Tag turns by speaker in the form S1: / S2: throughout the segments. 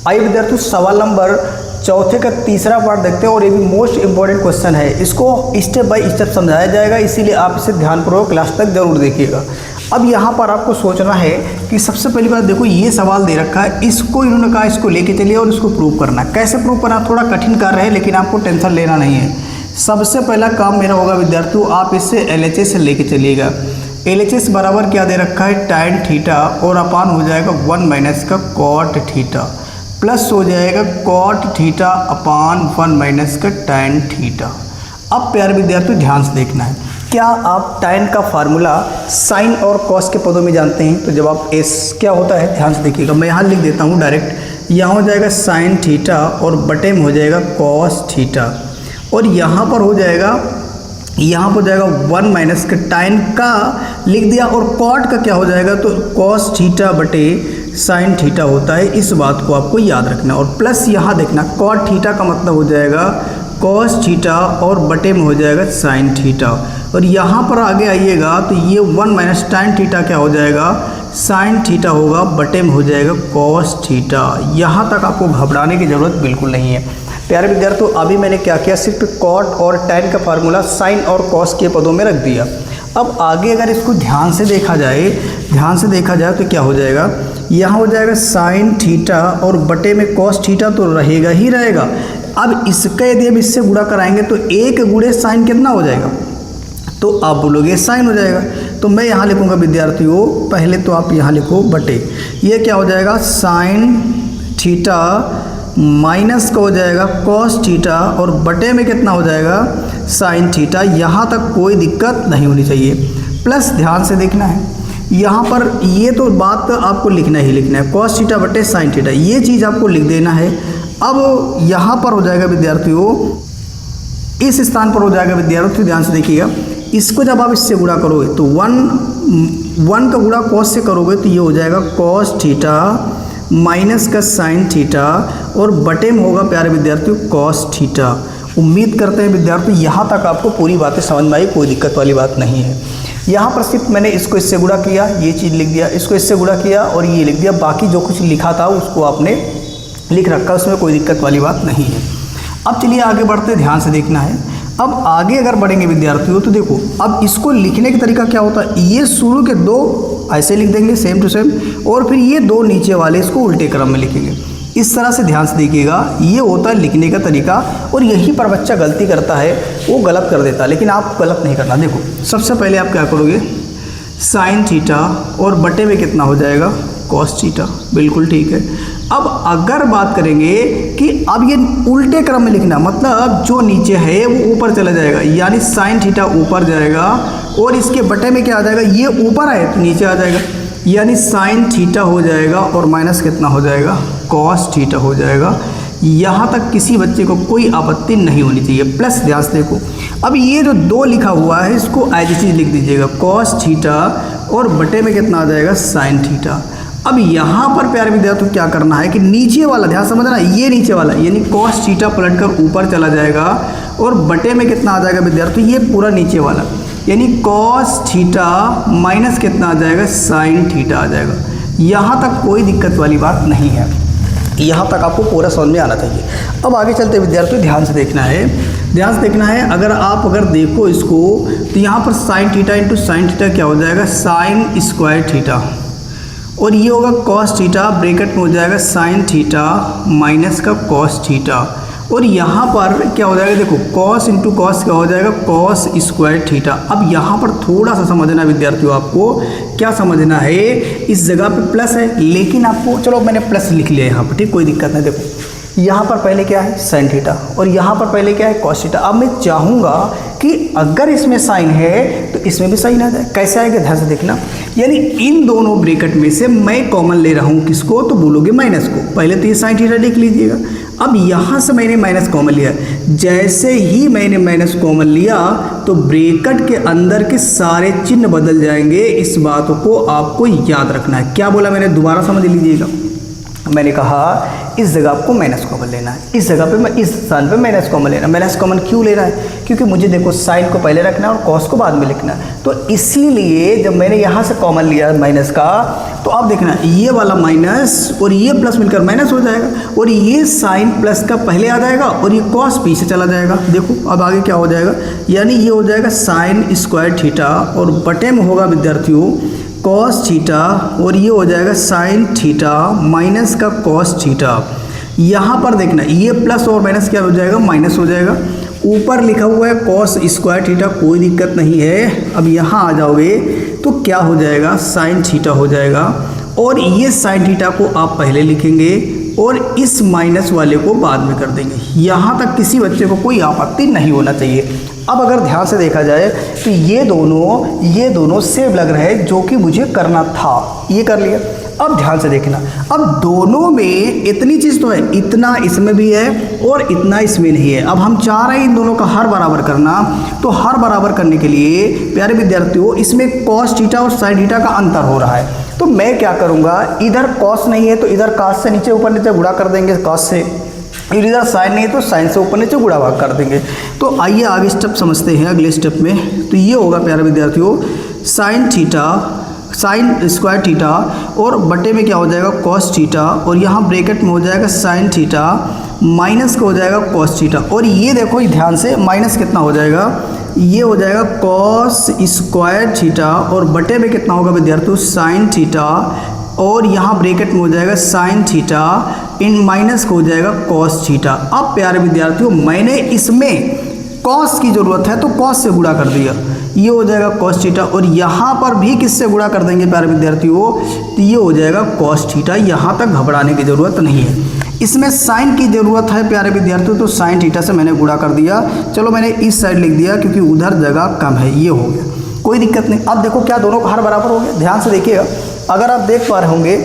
S1: आइए विद्यार्थियों, सवाल नंबर चौथे का तीसरा पार्ट देखते हैं और ये भी मोस्ट इंपॉर्टेंट क्वेश्चन है। इसको स्टेप बाय स्टेप समझाया जाएगा, इसीलिए आप इसे ध्यानपूर्वक लास्ट तक जरूर देखिएगा। अब यहाँ पर आपको सोचना है कि सबसे पहली बात देखो, ये सवाल दे रखा है, इसको इन्होंने कहा इसको लेके चलिए और इसको प्रूव करना है। कैसे प्रूव करना, थोड़ा कठिन कार्य है, लेकिन आपको टेंशन लेना नहीं है। सबसे पहला काम मेरा होगा विद्यार्थियों, आप इससे LHS लेके चलिएगा। LHS बराबर क्या दे रखा है, tan थीटा और अपान हो जाएगा 1 माइनस का cot थीटा प्लस हो जाएगा cot थीटा अपान 1 माइनस का tan थीटा। अब प्यारे विद्यार्थियों ध्यान से देखना है, क्या आप tan का फार्मूला साइन और कॉस के पदों में जानते हैं? तो जवाब S क्या होता है, ध्यान से देखिएगा। मैं यहाँ लिख देता हूँ डायरेक्ट, यहाँ हो जाएगा साइन थीटा और बटे में हो जाएगा कॉस थीटा और यहाँ पर हो जाएगा 1 माइनस का tan का लिख दिया और कॉट का क्या हो जाएगा, तो कॉस थीटा बटे साइन थीटा होता है। इस बात को आपको याद रखना और प्लस यहाँ देखना, कॉट थीटा का मतलब हो जाएगा कॉस थीटा और बटे में हो जाएगा साइन थीटा और यहाँ पर आगे आइएगा तो ये 1 माइनस tan थीटा क्या हो जाएगा, साइन थीटा होगा बटे में हो जाएगा कॉस थीटा। यहाँ तक आपको घबराने की ज़रूरत बिल्कुल नहीं है प्यारे विद्यार्थियों। अभी मैंने क्या किया, सिर्फ कॉट और tan का फार्मूला साइन और कॉस के पदों में रख दिया। अब आगे अगर इसको ध्यान से देखा जाए तो क्या हो जाएगा, यहाँ हो जाएगा साइन थीटा और बटे में कॉस थीटा तो रहेगा ही रहेगा। अब इसका यदि हम इससे गुणा कराएंगे तो 1 गुणे साइन कितना हो जाएगा, तो आप बोलोगे साइन हो जाएगा। तो मैं यहाँ लिखूँगा विद्यार्थियों, पहले तो आप यहाँ लिखो बटे, ये क्या हो जाएगा साइन थीटा माइनस का हो जाएगा कॉस थीटा और बटे में कितना हो जाएगा साइन थीटा। यहाँ तक कोई दिक्कत नहीं होनी चाहिए। प्लस ध्यान से देखना है, यहाँ पर ये तो बात आपको लिखना ही लिखना है, कॉस थीटा बटे साइन थीटा, ये चीज़ आपको लिख देना है। अब यहाँ पर हो जाएगा विद्यार्थियों, इस स्थान पर हो जाएगा विद्यार्थियों, ध्यान से देखिएगा, इसको जब आप इससे गुणा करोगे तो 1 का गुणा कॉस से करोगे तो ये हो जाएगा कॉस थीटा माइनस का साइन थीटा और बटे में होगा प्यारे विद्यार्थियों कॉस थीटा। उम्मीद करते हैं विद्यार्थियों यहाँ तक आपको पूरी बातें समझ में आई, कोई दिक्कत वाली बात नहीं है। यहाँ पर सिर्फ मैंने इसको इससे गुणा किया, ये चीज़ लिख दिया, इसको इससे गुणा किया और ये लिख दिया, बाकी जो कुछ लिखा था उसको आपने लिख रखा, उसमें कोई दिक्कत वाली बात नहीं है। अब चलिए आगे बढ़ते, ध्यान से देखना है। अब आगे अगर बढ़ेंगे विद्यार्थियों तो देखो, अब इसको लिखने का तरीका क्या होता है, ये शुरू के 2 ऐसे लिख देंगे सेम टू सेम और फिर ये 2 नीचे वाले इसको उल्टे क्रम में लिखेंगे। इस तरह से ध्यान से देखिएगा, ये होता है लिखने का तरीका और यहीं पर बच्चा गलती करता है, वो गलत कर देता है, लेकिन आप गलत नहीं करना। देखो सबसे पहले आप क्या करोगे, साइन थीटा और बटे में कितना हो जाएगा कॉस थीटा, बिल्कुल ठीक है। अब अगर बात करेंगे कि अब ये उल्टे क्रम में लिखना, मतलब जो नीचे है वो ऊपर चला जाएगा, यानी साइन थीटा ऊपर जाएगा और इसके बटे में क्या आ जाएगा, ये ऊपर आए तो नीचे आ जाएगा, यानी साइन थीटा हो जाएगा और माइनस कितना हो जाएगा कॉस थीटा हो जाएगा। यहाँ तक किसी बच्चे को कोई आपत्ति नहीं होनी चाहिए। प्लस ध्यान से देखो, अब ये जो 2 लिखा हुआ है इसको एज ए चीज़ लिख दीजिएगा, कॉस थीटा और बटे में कितना आ जाएगा साइन थीटा। अब यहाँ पर प्यारे विद्यार्थियों क्या करना है कि नीचे वाला ध्यान समझना, ये नीचे वाला यानी कॉस थीटा पलट कर ऊपर चला जाएगा और बटे में कितना आ जाएगा विद्यार्थियों, ये पूरा नीचे वाला यानी कॉस थीटा माइनस कितना आ जाएगा साइन थीटा आ जाएगा। यहाँ तक कोई दिक्कत वाली बात नहीं है, यहाँ तक आपको पूरा समझ में आना चाहिए। अब आगे चलते विद्यार्थियों, ध्यान से देखना है, अगर देखो इसको तो यहाँ पर sine theta into sine theta क्या हो जाएगा, साइन स्क्वायर थीटा और ये होगा कॉस थीटा, ब्रैकेट में हो जाएगा साइन थीटा माइनस का कॉस थीटा और यहाँ पर क्या हो जाएगा, देखो कॉस इंटू कॉस क्या हो जाएगा कॉस स्क्वायर थीटा। अब यहाँ पर थोड़ा सा समझना विद्यार्थियों, आपको क्या समझना है, इस जगह पे प्लस है, लेकिन आपको चलो मैंने प्लस लिख लिया यहाँ पर, ठीक, कोई दिक्कत नहीं। देखो यहाँ पर पहले क्या है साइन थीटा और यहाँ पर पहले क्या है कॉस थीटा। अब मैं चाहूँगा कि अगर इसमें साइन है तो इसमें भी साइन आ जाए। कैसे आएगा, ध्यान से देखना, यानी इन दोनों ब्रैकेट में से मैं कॉमन ले रहा हूँ किसको, तो बोलोगे माइनस को। पहले तो ये साइन थीटा देख लीजिएगा। अब यहाँ से मैंने माइनस कॉमन लिया, जैसे ही मैंने माइनस कॉमन लिया तो ब्रैकेट के अंदर के सारे चिन्ह बदल जाएंगे। इस बात को आपको याद रखना है। क्या बोला मैंने, दोबारा समझ लीजिएगा। मैंने कहा इस जगह आपको माइनस कॉमन लेना है, इस जगह पे मैं इस स्थान पे माइनस कॉमन लेना है। माइनस कॉमन क्यों लेना है? क्योंकि मुझे देखो साइन को पहले रखना है और कॉस को बाद में लिखना है। तो इसीलिए जब मैंने यहाँ से कॉमन लिया माइनस का, तो आप देखना ये वाला माइनस और ये प्लस मिलकर माइनस हो जाएगा, और ये साइन प्लस का पहले आ जाएगा और ये कॉस पीछे चला जाएगा। देखो अब आगे क्या हो जाएगा, यानी ये हो जाएगा साइन स्क्वायर थीटा और बटे में होगा विद्यार्थियों कॉस थीटा, और ये हो जाएगा साइन थीटा माइनस का कॉस थीटा। यहाँ पर देखना ये प्लस और माइनस क्या हो जाएगा, माइनस हो जाएगा। ऊपर लिखा हुआ है कॉस स्क्वायर थीटा, कोई दिक्कत नहीं है। अब यहाँ आ जाओगे तो क्या हो जाएगा, साइन थीटा हो जाएगा, और ये साइन थीटा को आप पहले लिखेंगे और इस माइनस वाले को बाद में कर देंगे। यहाँ तक किसी बच्चे को कोई आपत्ति नहीं होना चाहिए। अब अगर ध्यान से देखा जाए तो ये दोनों सेम लग रहे हैं, जो कि मुझे करना था, ये कर लिया। अब ध्यान से देखना, अब दोनों में इतनी चीज़ तो है, इतना इसमें भी है और इतना इसमें नहीं है। अब हम चाह रहे हैं इन दोनों का हर बराबर करना, तो हर बराबर करने के लिए प्यारे विद्यार्थियों इसमें कॉस थीटा और साइन थीटा का अंतर हो रहा है। तो मैं क्या करूँगा, इधर कॉस नहीं है तो इधर कॉस से नीचे ऊपर नीचे गुणा कर देंगे कॉस से, इधर साइन नहीं है तो साइन से ऊपर नीचे गुणा भाग कर देंगे। तो आइए आगे स्टेप समझते हैं अगले स्टेप में। तो ये होगा प्यारे विद्यार्थियों sine theta, sine square theta और बटे में क्या हो जाएगा कॉस थीटा, और यहाँ ब्रैकेट में हो जाएगा साइन थीटा माइनस का हो जाएगा कॉस थीटा। और ये देखो ध्यान से माइनस कितना हो जाएगा, ये हो जाएगा कॉस स्क्वायर थीटा और बटे में कितना होगा विद्यार्थियों साइन थीटा, और यहाँ ब्रैकेट में हो जाएगा साइन थीटा इन माइनस को हो जाएगा कॉस थीटा। अब प्यारे विद्यार्थियों मैंने इसमें कॉस की ज़रूरत है तो कॉस से गुणा कर दिया, ये हो जाएगा कॉस थीटा, और यहाँ पर भी किससे गुणा कर देंगे प्यारे विद्यार्थियों, तो ये हो जाएगा कॉस थीटा। यहाँ तक घबराने की ज़रूरत नहीं है। इसमें साइन की ज़रूरत है प्यारे विद्यार्थियों, तो साइन थीटा से मैंने गुणा कर दिया। चलो मैंने इस साइड लिख दिया क्योंकि उधर जगह कम है, ये हो गया, कोई दिक्कत नहीं। अब देखो क्या दोनों का हर बराबर हो गया, ध्यान से देखिएगा। अगर आप देख पा रहे होंगे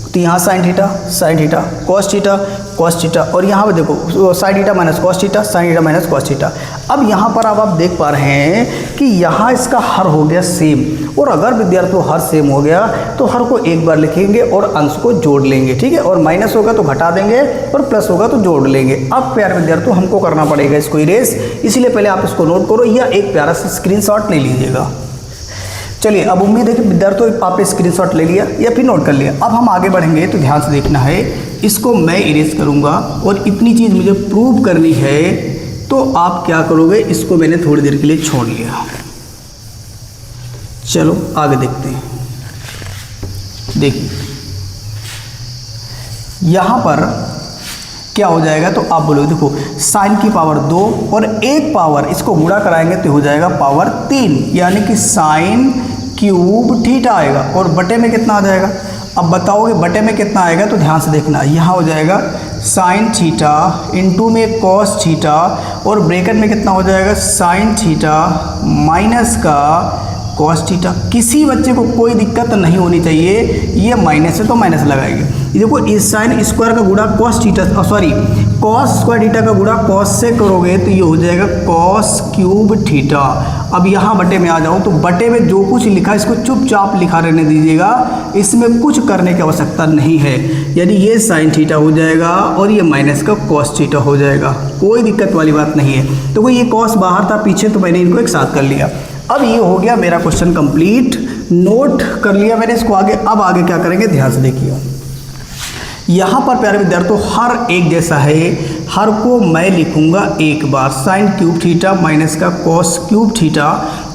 S1: तो यहाँ साइन थीटा कॉस थीटा, और यहाँ पे देखो sine theta minus cos theta, sine theta minus cos theta. अब यहाँ पर अब आप देख पा रहे हैं कि यहाँ इसका हर हो गया सेम, और अगर विद्यार्थियों हर सेम हो गया तो हर को एक बार लिखेंगे और अंश को जोड़ लेंगे, ठीक है, और माइनस होगा तो घटा देंगे और प्लस होगा तो जोड़ लेंगे। अब प्यारे विद्यार्थियों हमको करना पड़ेगा इसको इरेज, इसलिए पहले आप इसको नोट करो या एक प्यारा सा स्क्रीनशॉट ले लीजिएगा। चलिए अब उम्मीद है कि विद्यार्थियों आपने स्क्रीनशॉट ले लिया या फिर नोट कर लिया। अब हम आगे बढ़ेंगे तो ध्यान से देखना है, इसको मैं इरेज करूंगा और इतनी चीज़ मुझे प्रूव करनी है, तो आप क्या करोगे, इसको मैंने थोड़ी देर के लिए छोड़ लिया। चलो आगे देखते हैं। देखिए यहाँ पर क्या हो जाएगा, तो आप बोलोगे देखो साइन की पावर 2 और एक पावर इसको गुणा कराएंगे तो हो जाएगा पावर 3, यानी कि साइन क्यूब थीटा आएगा, और बटे में कितना आ जाएगा। अब बताओगे बटे में कितना आएगा, तो ध्यान से देखना, यहाँ हो जाएगा साइन थीटा इंटू में कॉस थीटा, और ब्रैकेट में कितना हो जाएगा साइन थीटा माइनस का कॉस थीटा। किसी बच्चे को कोई दिक्कत नहीं होनी चाहिए, ये माइनस है तो माइनस लगाएंगे। ये देखो इस साइन स्क्वायर का गुणा cos theta, sorry cos square theta का गुणा कॉस से करोगे तो ये हो जाएगा कॉस क्यूब थीटा। अब यहाँ बटे में आ जाओ, तो बटे में जो कुछ लिखा इसको चुपचाप लिखा रहने दीजिएगा, इसमें कुछ करने की आवश्यकता नहीं है। यानी ये साइन थीटा हो जाएगा और ये माइनस का कॉस थीटा हो जाएगा, कोई दिक्कत वाली बात नहीं है। तो कोई ये कॉस बाहर था पीछे, तो मैंने इनको एक साथ कर लिया। अब ये हो गया मेरा क्वेश्चन कंप्लीट, नोट कर लिया मैंने इसको आगे। अब आगे क्या करेंगे, ध्यान से देखिए। यहाँ पर प्यारे विद्यार्थियों हर एक जैसा है, हर को मैं लिखूंगा एक बार, साइन क्यूब थीटा माइनस का कॉस क्यूब थीटा,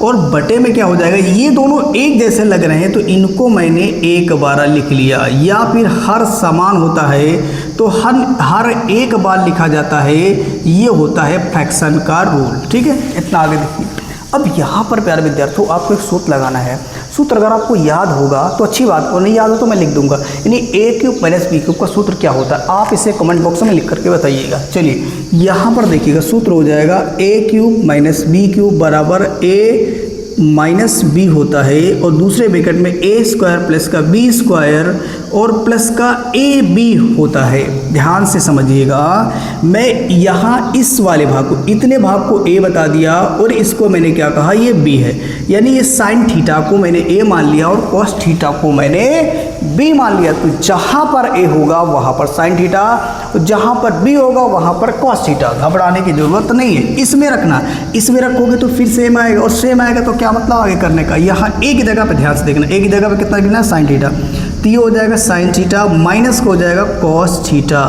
S1: और बटे में क्या हो जाएगा, ये दोनों एक जैसे लग रहे हैं तो इनको मैंने एक बार लिख लिया। या फिर हर समान होता है तो हर एक बार लिखा जाता है, ये होता है फ्रैक्शन का रूल, ठीक है। इतना आगे देखिए। अब यहाँ पर प्यारे विद्यार्थियों आपको एक सूत्र लगाना है। सूत्र अगर आपको याद होगा तो अच्छी बात, और नहीं याद हो तो मैं लिख दूंगा। यानी ए क्यूब माइनस बी क्यूब का सूत्र क्या होता है, आप इसे कमेंट बॉक्स में लिख करके बताइएगा। चलिए यहाँ पर देखिएगा, सूत्र हो जाएगा ए क्यूब माइनस बी क्यूब बराबर ए माइनस बी होता है, और दूसरे ब्रैकेट में ए स्क्वायर प्लस का बी स्क्वायर और प्लस का ए बी होता है। ध्यान से समझिएगा, मैं यहाँ इस वाले भाग को, इतने भाग को ए बता दिया और इसको मैंने क्या कहा, ये बी है। यानी ये साइन थीटा को मैंने ए मान लिया और कॉस थीटा को मैंने बी मान लिया। तो जहाँ पर ए होगा वहाँ पर साइन थीटा, और जहाँ पर बी होगा वहाँ पर कॉस थीटा। घबराने की जरूरत नहीं है, इसमें रखना। इसमें रखोगे तो फिर सेम आएगा, और सेम आएगा तो क्या मतलब आगे करने का। यहाँ एक ही जगह पे ध्यान से देखना, एक ही जगह पे कितना लिखना है, साइन थीटा। तो ये हो जाएगा साइन थीटा माइनस को हो जाएगा कॉस थीटा।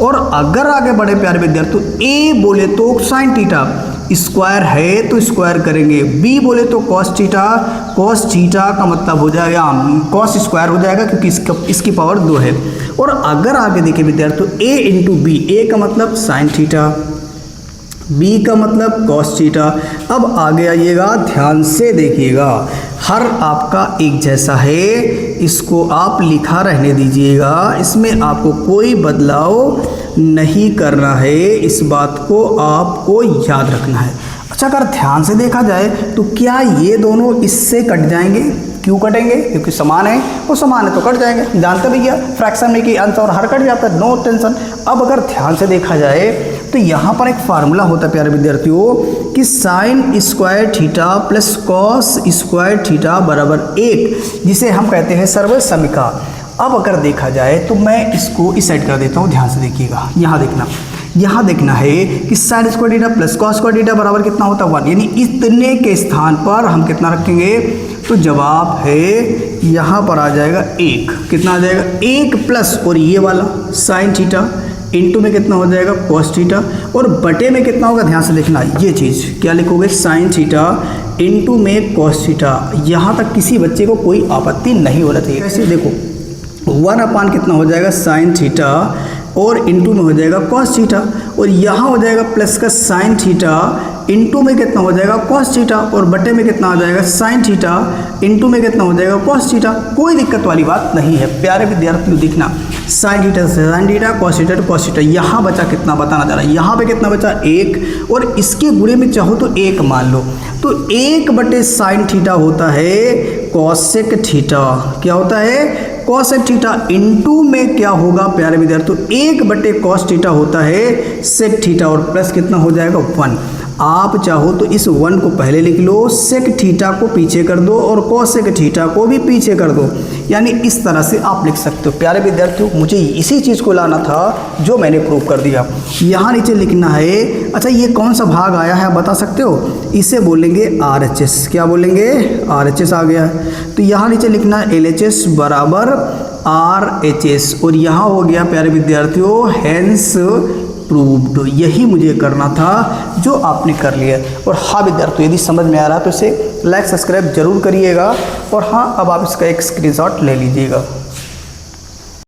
S1: और अगर आगे बढ़े प्यारे विद्यार्थी तो ए बोले तो साइन थीटा स्क्वायर है तो स्क्वायर करेंगे, बी बोले तो कॉस थीटा का मतलब हो जाएगा कॉस स्क्वायर हो जाएगा, क्योंकि इसकी पावर 2 है। और अगर आगे देखिए विद्यार्थी तो ए इंटू बी, ए का मतलब साइन थीटा, बी का मतलब कॉस थीटा। अब आगे आइएगा, ध्यान से देखिएगा, हर आपका एक जैसा है, इसको आप लिखा रहने दीजिएगा, इसमें आपको कोई बदलाव नहीं करना है, इस बात को आपको याद रखना है। अच्छा, अगर ध्यान से देखा जाए तो क्या ये दोनों इससे कट जाएंगे? क्यों कटेंगे? क्योंकि समान है, वो समान है तो कट जाएंगे। जानते भैया फ्रैक्शन में कि अंश और हर कट जाता है, नो टेंशन। अब अगर ध्यान से देखा जाए तो यहाँ पर एक फार्मूला होता है प्यारे विद्यार्थियों कि sine square theta plus cos square theta बराबर 1, जिसे हम कहते हैं सर्व समीका। अब अगर देखा जाए तो मैं इसको इस साइड कर देता हूँ, ध्यान से देखिएगा। यहाँ देखना है कि sine square theta plus cos square theta बराबर कितना होता है 1, यानी इतने के स्थान पर हम कितना रखेंगे, तो जवाब है यहाँ पर आ जाएगा 1। कितना आ जाएगा, 1 प्लस और ये वाला साइन थीटा इंटू में कितना हो जाएगा कॉस थीटा, और बटे में कितना होगा, ध्यान से देखना ये चीज़ क्या लिखोगे, साइन थीटा इंटू में कॉस थीटा। यहाँ तक किसी बच्चे को कोई आपत्ति नहीं होना चाहिए। ऐसे देखो 1 अपान कितना हो जाएगा साइन थीटा और इंटू में हो जाएगा कॉस थीटा, और यहाँ हो जाएगा प्लस का साइन थीटा इंटू में कितना हो जाएगा कॉस थीटा, और बटे में कितना आ जाएगा साइन थीटा इंटू में कितना हो जाएगा कॉस थीटा। कोई दिक्कत वाली बात नहीं है प्यारे विद्यार्थियों। दिखना साइन थीटा से sine theta, cos theta two cos theta. यहाँ बचा कितना बताना चाह रहा है, यहाँ पे कितना बचा 1, और इसके गुणे में चाहो तो 1 मान लो, तो 1 बटे साइन थीटा होता है कॉसेक थीटा। क्या होता है, कॉसेक थीटा इंटू में क्या होगा प्यारे विद्यार्थियों, 1 बटे कॉस थीटा होता है सेक थीटा, और प्लस कितना हो जाएगा 1। आप चाहो तो इस 1 को पहले लिख लो, सेक थीटा को पीछे कर दो और कॉसेक थीटा को भी पीछे कर दो, यानी इस तरह से आप लिख सकते हो। प्यारे विद्यार्थियों, मुझे इसी चीज़ को लाना था जो मैंने प्रूव कर दिया। यहाँ नीचे लिखना है, अच्छा ये कौन सा भाग आया है आप बता सकते हो, इसे बोलेंगे RHS। क्या बोलेंगे, RHS आ गया है। तो यहाँ नीचे लिखना है LHS बराबर RHS, और यहाँ हो गया प्यारे विद्यार्थियों हेंस प्रूव्ड। यही मुझे करना था जो आपने कर लिया। और हाँ विद्यार्थियों, यदि समझ में आ रहा है तो इसे लाइक सब्सक्राइब जरूर करिएगा, और हाँ अब आप इसका एक स्क्रीनशॉट ले लीजिएगा।